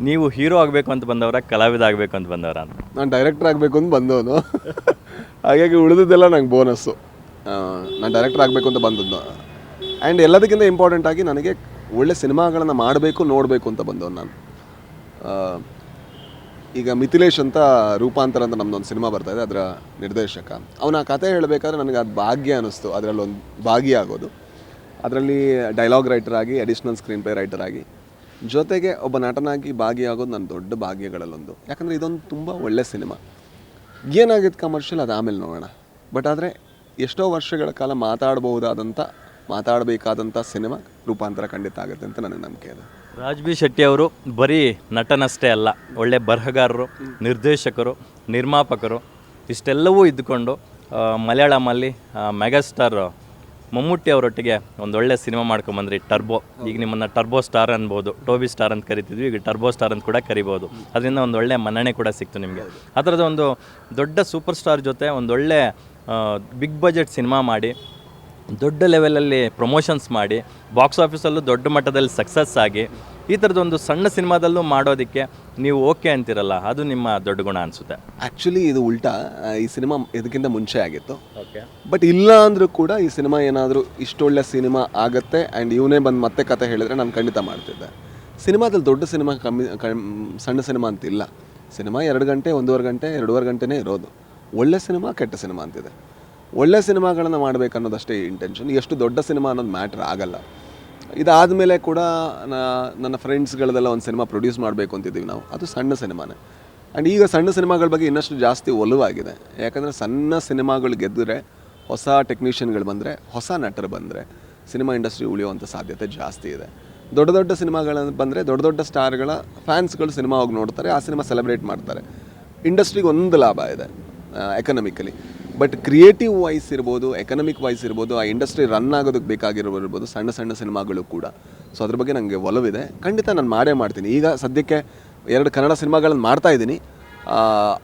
ನೀವು ಹೀರೋ ಆಗಬೇಕು ಅಂತ ಬಂದವರ, ಕಲಾವಿದ ಆಗಬೇಕು ಅಂತ ಬಂದವರ ಅಂತ? ನಾನು ಡೈರೆಕ್ಟರ್ ಆಗಬೇಕು ಅಂತ ಬಂದವನು. ಹಾಗಾಗಿ ಉಳಿದಿದ್ದೆಲ್ಲ ನಂಗೆ ಬೋನಸ್ಸು. ನಾನು ಡೈರೆಕ್ಟರ್ ಆಗಬೇಕು ಅಂತ ಬಂದದ್ದು. ಆ್ಯಂಡ್ ಎಲ್ಲದಕ್ಕಿಂತ ಇಂಪಾರ್ಟೆಂಟ್ ಆಗಿ ನನಗೆ ಒಳ್ಳೆ ಸಿನಿಮಾಗಳನ್ನು ಮಾಡಬೇಕು, ನೋಡಬೇಕು ಅಂತ ಬಂದವನು ನಾನು. ಈಗ ಮಿಥಿಲೇಶ್ ಅಂತ ರೂಪಾಂತರ ಅಂತ ನಮ್ಮದೊಂದು ಸಿನಿಮಾ ಬರ್ತಾಯಿದೆ, ಅದರ ನಿರ್ದೇಶಕ. ಅವನ ಕತೆ ಹೇಳಬೇಕಾದ್ರೆ ನನಗೆ ಅದು ಭಾಗ್ಯ ಅನ್ನಿಸ್ತು, ಅದರಲ್ಲೊಂದು ಭಾಗಿಯಾಗೋದು. ಅದರಲ್ಲಿ ಡೈಲಾಗ್ ರೈಟರ್ ಆಗಿ, ಅಡಿಷ್ನಲ್ ಸ್ಕ್ರೀನ್ ಪ್ಲೇ ರೈಟರ್ ಆಗಿ, ಜೊತೆಗೆ ಒಬ್ಬ ನಟನಾಗಿ ಭಾಗಿಯಾಗೋದು ನನ್ನ ದೊಡ್ಡ ಭಾಗ್ಯಗಳಲ್ಲೊಂದು. ಯಾಕಂದರೆ ಇದೊಂದು ತುಂಬ ಒಳ್ಳೆ ಸಿನಿಮಾ. ಏನಾಗಿತ್ತು ಕಮರ್ಷಿಯಲ್ ಅದು ಆಮೇಲೆ ನೋಡೋಣ. ಬಟ್ ಆದರೆ ಎಷ್ಟೋ ವರ್ಷಗಳ ಕಾಲ ಮಾತಾಡಬೇಕಾದಂಥ ಸಿನಿಮಾ ರೂಪಾಂತರ ಖಂಡಿತ ಆಗುತ್ತೆ ಅಂತ ನನಗೆ ನಂಬಿಕೆ ಇದೆ. ರಾಜ್ ಬಿ ಶೆಟ್ಟಿ ಅವರು ಬರೀ ನಟನಷ್ಟೇ ಅಲ್ಲ, ಒಳ್ಳೆ ಬರಹಗಾರರು, ನಿರ್ದೇಶಕರು, ನಿರ್ಮಾಪಕರು, ಇಷ್ಟೆಲ್ಲವೂ ಇದ್ದುಕೊಂಡು ಮಲಯಾಳಮಲ್ಲಿ ಮೆಗಾಸ್ಟಾರ್ ಮಮ್ಮೂಟಿ ಅವರೊಟ್ಟಿಗೆ ಒಂದೊಳ್ಳೆ ಸಿನಿಮಾ ಮಾಡ್ಕೊಂಬಂದ್ರಿ, ಟರ್ಬೋ. ಈಗ ನಿಮ್ಮನ್ನು ಟರ್ಬೋ ಸ್ಟಾರ್ ಅನ್ಬೋದು, ಟೋಬಿ ಸ್ಟಾರ್ ಅಂತ ಕರಿತಿದ್ವಿ, ಈಗ ಟರ್ಬೋ ಸ್ಟಾರ್ ಅಂತ ಕೂಡ ಕರಿಬೋದು. ಅದರಿಂದ ಒಂದೊಳ್ಳೆ ಮನ್ನಣೆ ಕೂಡ ಸಿಕ್ತು ನಿಮಗೆ. ಆ ಥರದ ಒಂದು ದೊಡ್ಡ ಸೂಪರ್ ಸ್ಟಾರ್ ಜೊತೆ ಒಂದೊಳ್ಳೆ ಬಿಗ್ ಬಜೆಟ್ ಸಿನಿಮಾ ಮಾಡಿ, ದೊಡ್ಡ ಲೆವೆಲಲ್ಲಿ ಪ್ರಮೋಷನ್ಸ್ ಮಾಡಿ, ಬಾಕ್ಸ್ ಆಫೀಸಲ್ಲೂ ದೊಡ್ಡ ಮಟ್ಟದಲ್ಲಿ ಸಕ್ಸಸ್ ಆಗಿ, ಈ ಥರದೊಂದು ಸಣ್ಣ ಸಿನಿಮಾದಲ್ಲೂ ಮಾಡೋದಕ್ಕೆ ನೀವು ಓಕೆ ಅಂತಿರಲ್ಲ, ಅದು ನಿಮ್ಮ ದೊಡ್ಡ ಗುಣ ಅನಿಸುತ್ತೆ. ಆ್ಯಕ್ಚುಲಿ ಇದು ಉಲ್ಟಾ. ಈ ಸಿನಿಮಾ ಇದಕ್ಕಿಂತ ಮುಂಚೆ ಆಗಿತ್ತು. ಓಕೆ. ಬಟ್ ಇಲ್ಲ ಅಂದರೂ ಕೂಡ ಈ ಸಿನಿಮಾ ಏನಾದರೂ ಇಷ್ಟೊಳ್ಳೆ ಸಿನಿಮಾ ಆಗುತ್ತೆ ಆ್ಯಂಡ್ ಇವನೇ ಬಂದು ಮತ್ತೆ ಕತೆ ಹೇಳಿದರೆ ನಾನು ಖಂಡಿತ ಮಾಡ್ತಿದ್ದೆ. ಸಿನಿಮಾದಲ್ಲಿ ದೊಡ್ಡ ಸಿನಿಮಾ ಸಣ್ಣ ಸಿನಿಮಾ ಅಂತಿಲ್ಲ. ಸಿನಿಮಾ 2 ಗಂಟೆ, 1.5 ಗಂಟೆ, 2.5 ಗಂಟೆನೇ ಇರೋದು. ಒಳ್ಳೆ ಸಿನಿಮಾ, ಕೆಟ್ಟ ಸಿನಿಮಾ ಅಂತಿದೆ. ಒಳ್ಳೆ ಸಿನಿಮಾಗಳನ್ನು ಮಾಡಬೇಕನ್ನೋದಷ್ಟೇ ಇಂಟೆನ್ಷನ್. ಎಷ್ಟು ದೊಡ್ಡ ಸಿನಿಮಾ ಅನ್ನೋದು ಮ್ಯಾಟ್ರ್ ಆಗಲ್ಲ. ಇದಾದಮೇಲೆ ಕೂಡ ನನ್ನ ಫ್ರೆಂಡ್ಸ್ಗಳದೆಲ್ಲ ಒಂದು ಸಿನಿಮಾ ಪ್ರೊಡ್ಯೂಸ್ ಮಾಡಬೇಕು ಅಂತಿದ್ದೀವಿ ನಾವು. ಅದು ಸಣ್ಣ ಸಿನಿಮಾನೇ. ಆ್ಯಂಡ್ ಈಗ ಸಣ್ಣ ಸಿನಿಮಾಗಳ ಬಗ್ಗೆ ಇನ್ನಷ್ಟು ಜಾಸ್ತಿ ಒಲವಾಗಿದೆ. ಯಾಕಂದರೆ ಸಣ್ಣ ಸಿನಿಮಾಗಳು ಗೆದ್ದರೆ, ಹೊಸ ಟೆಕ್ನಿಷಿಯನ್ಗಳು ಬಂದರೆ, ಹೊಸ ನಟರು ಬಂದರೆ ಸಿನಿಮಾ ಇಂಡಸ್ಟ್ರಿ ಉಳಿಯುವಂಥ ಸಾಧ್ಯತೆ ಜಾಸ್ತಿ ಇದೆ. ದೊಡ್ಡ ದೊಡ್ಡ ಸಿನಿಮಾಗಳು ಬಂದರೆ ದೊಡ್ಡ ದೊಡ್ಡ ಸ್ಟಾರ್ಗಳ ಫ್ಯಾನ್ಸ್ಗಳು ಸಿನಿಮಾ ಹೋಗಿ ನೋಡ್ತಾರೆ, ಆ ಸಿನಿಮಾ ಸೆಲೆಬ್ರೇಟ್ ಮಾಡ್ತಾರೆ. ಇಂಡಸ್ಟ್ರಿಗೆ ಒಂದು ಲಾಭ ಇದೆ ಎಕನಾಮಿಕಲಿ. ಬಟ್ ಕ್ರಿಯೇಟಿವ್ ವೈಸ್ ಇರ್ಬೋದು, ಎಕನಾಮಿಕ್ ವೈಸ್ ಇರ್ಬೋದು, ಆ ಇಂಡಸ್ಟ್ರಿ ರನ್ ಆಗೋದಕ್ಕೆ ಬೇಕಾಗಿರ್ಬೋದು ಸಣ್ಣ ಸಣ್ಣ ಸಿನಿಮಾಗಳು ಕೂಡ. ಸೊ ಅದ್ರ ಬಗ್ಗೆ ನನಗೆ ಒಲವಿದೆ. ಖಂಡಿತ ನಾನು ಮಾಡ್ತೀನಿ. ಈಗ ಸದ್ಯಕ್ಕೆ 2 ಕನ್ನಡ ಸಿನಿಮಾಗಳನ್ನು ಮಾಡ್ತಾಯಿದ್ದೀನಿ.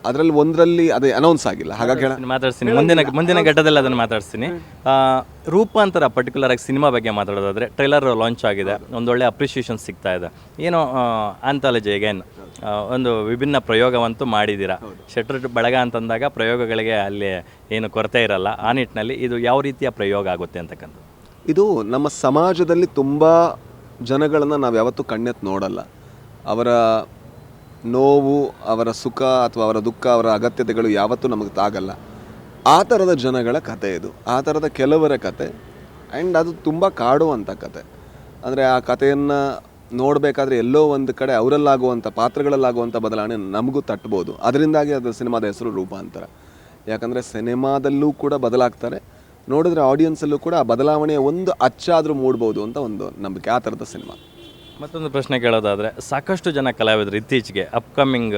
ಅದರಲ್ಲಿ ಒಂದರಲ್ಲಿ ಅದೇ ಅನೌನ್ಸ್ ಆಗಿಲ್ಲ, ಹಾಗಾಗಿ ಮಾತಾಡ್ತೀನಿ. ಮುಂದಿನ ಘಟ್ಟದಲ್ಲಿ ಅದನ್ನು ಮಾತಾಡ್ತೀನಿ. ರೂಪಾಂತರ ಪರ್ಟಿಕ್ಯುಲರ್ ಆಗಿ ಸಿನಿಮಾ ಬಗ್ಗೆ ಮಾತಾಡೋದಾದರೆ, ಟ್ರೈಲರ್ ಲಾಂಚ್ ಆಗಿದೆ, ಒಂದೊಳ್ಳೆ ಅಪ್ರಿಷಿಯೇಷನ್ ಸಿಗ್ತಾ ಇದೆ. ಏನೋ ಆಂಥಾಲಜಿ ಅಗೇನ್ ಒಂದು ವಿಭಿನ್ನ ಪ್ರಯೋಗವಂತೂ ಮಾಡಿದ್ದೀರಾ. ಶೆಟ್ರ್ ಬಳಗ ಅಂತಂದಾಗ ಪ್ರಯೋಗಗಳಿಗೆ ಅಲ್ಲಿ ಏನು ಕೊರತೆ ಇರಲ್ಲ. ಆ ನಿಟ್ಟಿನಲ್ಲಿ ಇದು ಯಾವ ರೀತಿಯ ಪ್ರಯೋಗ ಆಗುತ್ತೆ ಅಂತಕ್ಕಂಥದ್ದು? ಇದು ನಮ್ಮ ಸಮಾಜದಲ್ಲಿ ತುಂಬ ಜನಗಳನ್ನು ನಾವು ಯಾವತ್ತೂ ಕಣ್ಣೆತ್ತು ನೋಡಲ್ಲ. ಅವರ ನೋವು, ಅವರ ಸುಖ ಅಥವಾ ಅವರ ದುಃಖ, ಅವರ ಅಗತ್ಯತೆಗಳು ಯಾವತ್ತೂ ನಮಗೆ ತಾಗಲ್ಲ. ಆ ಥರದ ಜನಗಳ ಕತೆ ಇದು, ಆ ಥರದ ಕೆಲವರ ಕತೆ. ಆ್ಯಂಡ್ ಅದು ತುಂಬ ಕಾಡುವಂಥ ಕತೆ. ಅಂದರೆ ಆ ಕಥೆಯನ್ನು ನೋಡಬೇಕಾದ್ರೆ ಎಲ್ಲೋ ಒಂದು ಕಡೆ ಅವರಲ್ಲಾಗುವಂಥ, ಪಾತ್ರಗಳಲ್ಲಾಗುವಂಥ ಬದಲಾವಣೆ ನಮಗೂ ತಟ್ಬೋದು. ಅದರಿಂದಾಗಿ ಅದು ಸಿನಿಮಾದ ಹೆಸರು ರೂಪಾಂತರ. ಯಾಕಂದರೆ ಸಿನಿಮಾದಲ್ಲೂ ಕೂಡ ಬದಲಾಗ್ತಾರೆ, ನೋಡಿದ್ರೆ ಆಡಿಯನ್ಸಲ್ಲೂ ಕೂಡ ಆ ಬದಲಾವಣೆಯ ಒಂದು ಅಚ್ಚಾದರೂ ಮೂಡ್ಬೋದು ಅಂತ ಒಂದು ನಂಬಿಕೆ. ಆ ಥರದ ಸಿನಿಮಾ. ಮತ್ತೊಂದು ಪ್ರಶ್ನೆ ಕೇಳೋದಾದರೆ, ಸಾಕಷ್ಟು ಜನ ಕಲಾವಿದರು ಇತ್ತೀಚೆಗೆ ಅಪ್ಕಮಿಂಗ್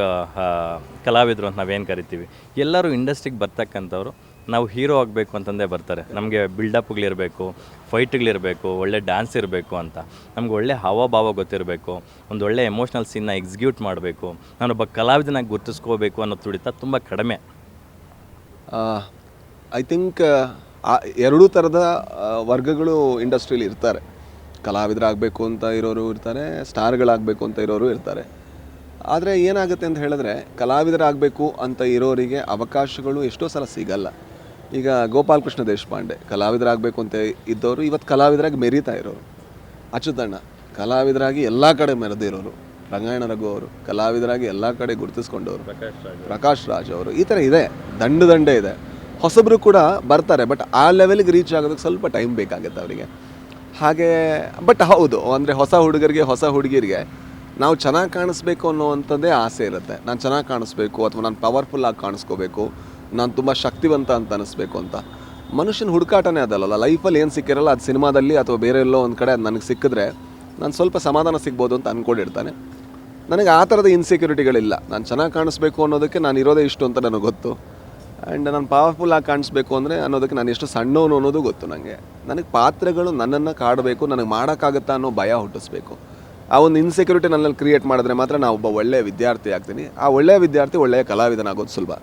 ಕಲಾವಿದರು ಅಂತ ನಾವೇನು ಕರಿತೀವಿ, ಎಲ್ಲರೂ ಇಂಡಸ್ಟ್ರಿಗೆ ಬರ್ತಕ್ಕಂಥವ್ರು ನಾವು ಹೀರೋ ಆಗಬೇಕು ಅಂತಂದೇ ಬರ್ತಾರೆ. ನಮಗೆ ಬಿಲ್ಡಪ್ಗಳಿರಬೇಕು, ಫೈಟ್ಗಳಿರಬೇಕು, ಒಳ್ಳೆ ಡ್ಯಾನ್ಸ್ ಇರಬೇಕು ಅಂತ, ನಮ್ಗೆ ಒಳ್ಳೆ ಹಾವಭಾವ ಗೊತ್ತಿರಬೇಕು, ಒಂದು ಒಳ್ಳೆ ಎಮೋಷ್ನಲ್ ಸೀನ್ನ ಎಕ್ಸಿಕ್ಯೂಟ್ ಮಾಡಬೇಕು, ನಾನೊಬ್ಬ ಕಲಾವಿದನಾಗಿ ಗುರುತಿಸ್ಕೋಬೇಕು ಅನ್ನೋ ತುಡಿತ ತುಂಬ ಕಡಿಮೆ. ಐ ಥಿಂಕ್ ಎರಡೂ ಥರದ ವರ್ಗಗಳು ಇಂಡಸ್ಟ್ರಿಯಲ್ಲಿ ಇರ್ತಾರೆ. ಕಲಾವಿದರಾಗಬೇಕು ಅಂತ ಇರೋರು ಇರ್ತಾರೆ, ಸ್ಟಾರ್ಗಳಾಗಬೇಕು ಅಂತ ಇರೋರು ಇರ್ತಾರೆ. ಆದರೆ ಏನಾಗುತ್ತೆ ಅಂತ ಹೇಳಿದ್ರೆ, ಕಲಾವಿದರಾಗಬೇಕು ಅಂತ ಇರೋರಿಗೆ ಅವಕಾಶಗಳು ಎಷ್ಟೋ ಸಲ ಸಿಗಲ್ಲ. ಈಗ ಗೋಪಾಲ್ ಕೃಷ್ಣ ದೇಶಪಾಂಡೆ ಕಲಾವಿದರಾಗಬೇಕು ಅಂತ ಇದ್ದವರು ಇವತ್ತು ಕಲಾವಿದರಾಗಿ ಮೆರೀತಾ ಇರೋರು. ಅಚ್ಯುತಣ್ಣ ಕಲಾವಿದರಾಗಿ ಎಲ್ಲ ಕಡೆ ಮೆರೆದಿರೋರು. ರಂಗಾಯಣ ರಘು ಅವರು ಕಲಾವಿದರಾಗಿ ಎಲ್ಲ ಕಡೆ ಗುರುತಿಸ್ಕೊಂಡವರು. ಪ್ರಕಾಶ್ ರಾಜ್ ಅವರು. ಈ ಥರ ಇದೆ, ದಂಡೆ ಇದೆ. ಹೊಸಬ್ರು ಕೂಡ ಬರ್ತಾರೆ, ಬಟ್ ಆ ಲೆವೆಲ್ಗೆ ರೀಚ್ ಆಗೋದಕ್ಕೆ ಸ್ವಲ್ಪ ಟೈಮ್ ಬೇಕಾಗುತ್ತೆ ಅವರಿಗೆ. ಹಾಗೆ ಬಟ್ ಹೌದು, ಅಂದರೆ ಹೊಸ ಹುಡುಗರಿಗೆ, ಹೊಸ ಹುಡುಗಿರಿಗೆ ನಾವು ಚೆನ್ನಾಗಿ ಕಾಣಿಸ್ಬೇಕು ಅನ್ನೋವಂಥದ್ದೇ ಆಸೆ ಇರುತ್ತೆ. ನಾನು ಚೆನ್ನಾಗಿ ಕಾಣಿಸ್ಬೇಕು, ಅಥವಾ ನಾನು ಪವರ್ಫುಲ್ಲಾಗಿ ಕಾಣಿಸ್ಕೋಬೇಕು, ನಾನು ತುಂಬ ಶಕ್ತಿವಂತ ಅಂತ ಅನ್ನಿಸ್ಬೇಕು ಅಂತ. ಮನುಷ್ಯನ ಹುಡುಕಾಟನೇ ಅದಲ್ಲ. ಲೈಫಲ್ಲಿ ಏನು ಸಿಕ್ಕಿರಲ್ಲ ಅದು ಸಿನಿಮಾದಲ್ಲಿ ಅಥವಾ ಬೇರೆ ಎಲ್ಲೋ ಒಂದು ಕಡೆ ಅದು ನನಗೆ ಸಿಕ್ಕಿದ್ರೆ ನಾನು ಸ್ವಲ್ಪ ಸಮಾಧಾನ ಸಿಗ್ಬೋದು ಅಂತ ಅಂದ್ಕೊಂಡಿರ್ತಾನೆ. ನನಗೆ ಆ ಥರದ ಇನ್ಸೆಕ್ಯೂರಿಟಿಗಳಿಲ್ಲ. ನಾನು ಚೆನ್ನಾಗಿ ಕಾಣಿಸ್ಬೇಕು ಅನ್ನೋದಕ್ಕೆ ನಾನು ಇರೋದೇ ಇಷ್ಟು ಅಂತ ನನಗೆ ಗೊತ್ತು. ಆ್ಯಂಡ್ ನಾನು ಪವರ್ಫುಲ್ಲಾಗಿ ಕಾಣಿಸ್ಬೇಕು ಅಂದರೆ ಅನ್ನೋದಕ್ಕೆ ನಾನು ಎಷ್ಟು ಸಣ್ಣವನು ಅನ್ನೋದು ಗೊತ್ತು ನನಗೆ ಪಾತ್ರಗಳು ನನ್ನನ್ನು ಕಾಡಬೇಕು, ನನಗೆ ಮಾಡೋಕ್ಕಾಗುತ್ತಾ ಅನ್ನೋ ಭಯ ಹುಟ್ಟಿಸ್ಬೇಕು. ಆ ಒಂದು ಇನ್ಸೆಕ್ಯೂರಿಟಿ ನನ್ನಲ್ಲಿ ಕ್ರಿಯೇಟ್ ಮಾಡಿದ್ರೆ ಮಾತ್ರ ನಾನು ಒಬ್ಬ ಒಳ್ಳೆಯ ವಿದ್ಯಾರ್ಥಿ ಆಗ್ತೀನಿ. ಆ ಒಳ್ಳೆಯ ವಿದ್ಯಾರ್ಥಿ ಒಳ್ಳೆಯ ಕಲಾವಿದನಾಗೋದು ಸುಲಭ.